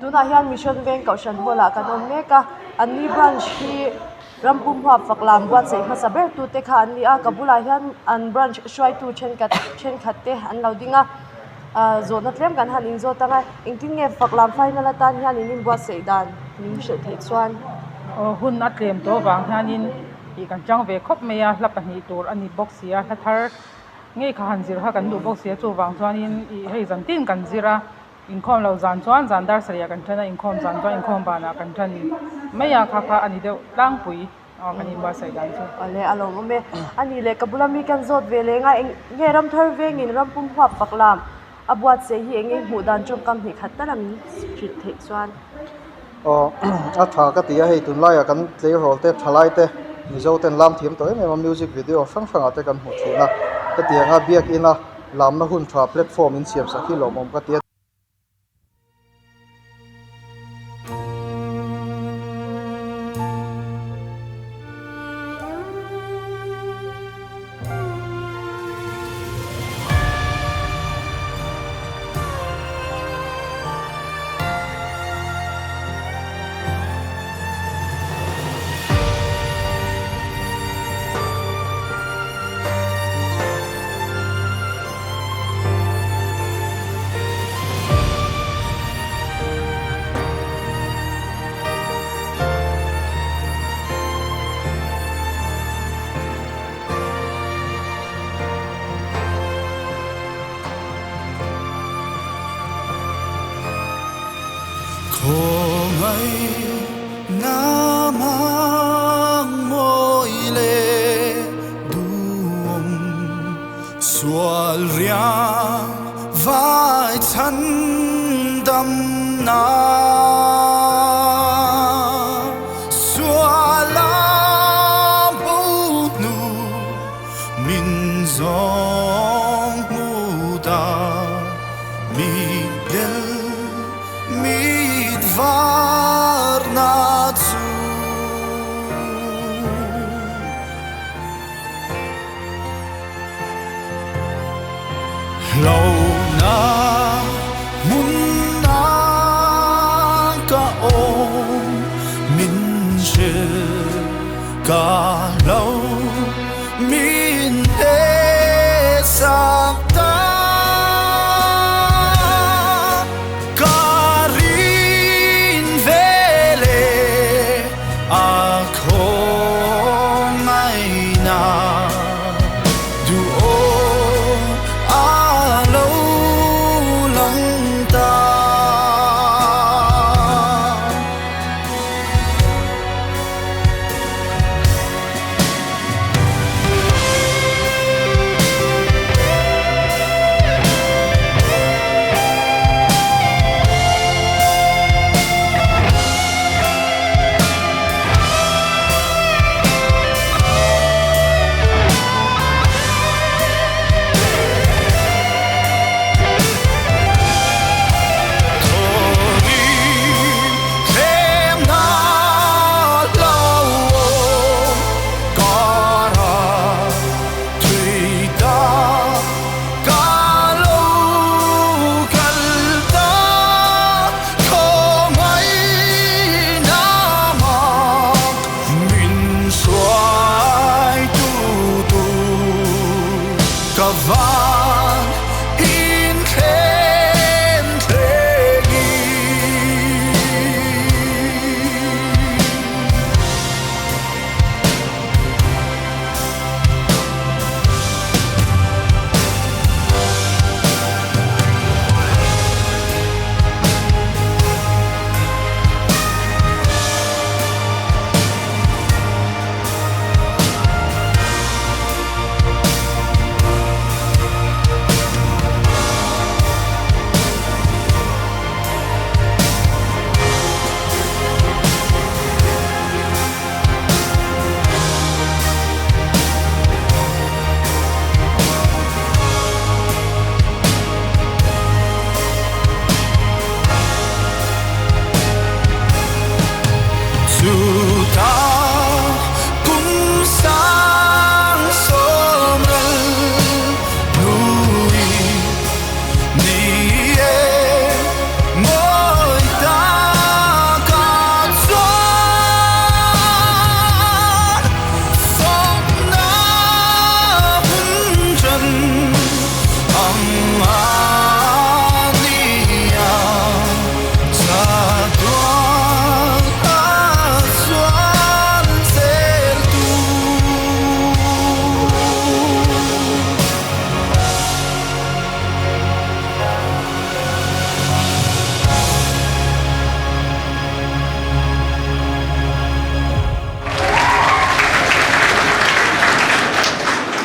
tuna hian mission bank kaushan hola kan omeka anni branch hi rampum hwa faklam wa chei kha saber tu te kha anni a kabula hian an branch shwai tu chen khatte an loadinga zona tlem kan han in zo tanga ingtin nge faklam final atan hian in bwa seidan nim she the chuan hun atlem to wang hanin I kan chang ve khop meya hlapani tur ani boxia hlathar nge kha hanzir ha kan du boxia chu wang chuanin I hei zantin kan zira inkhom lo zan chuan zandar saria kan thana inkhom zan chuan inkhom bana kan thani meya kha ani deuh tlang pui kani ba sai dan chu ale alom me ani le kabula mi kan zot ve le nga nge ram thar vengin rampum hwa faklam abuat se hi enge hu dan chom kam hi khattaram street the chuan a tha ka tia hei tun lai kan tlei rol te thalai te mizo ten lam thiam to em music video sang sang ate kan hmu thina ka tia nga biak ina lam na hun thwa platform in siam sakhi lo mom ka tia Khomai namang moile duom sual ria vai chan dam na sualam nu min zong muda mi del mi va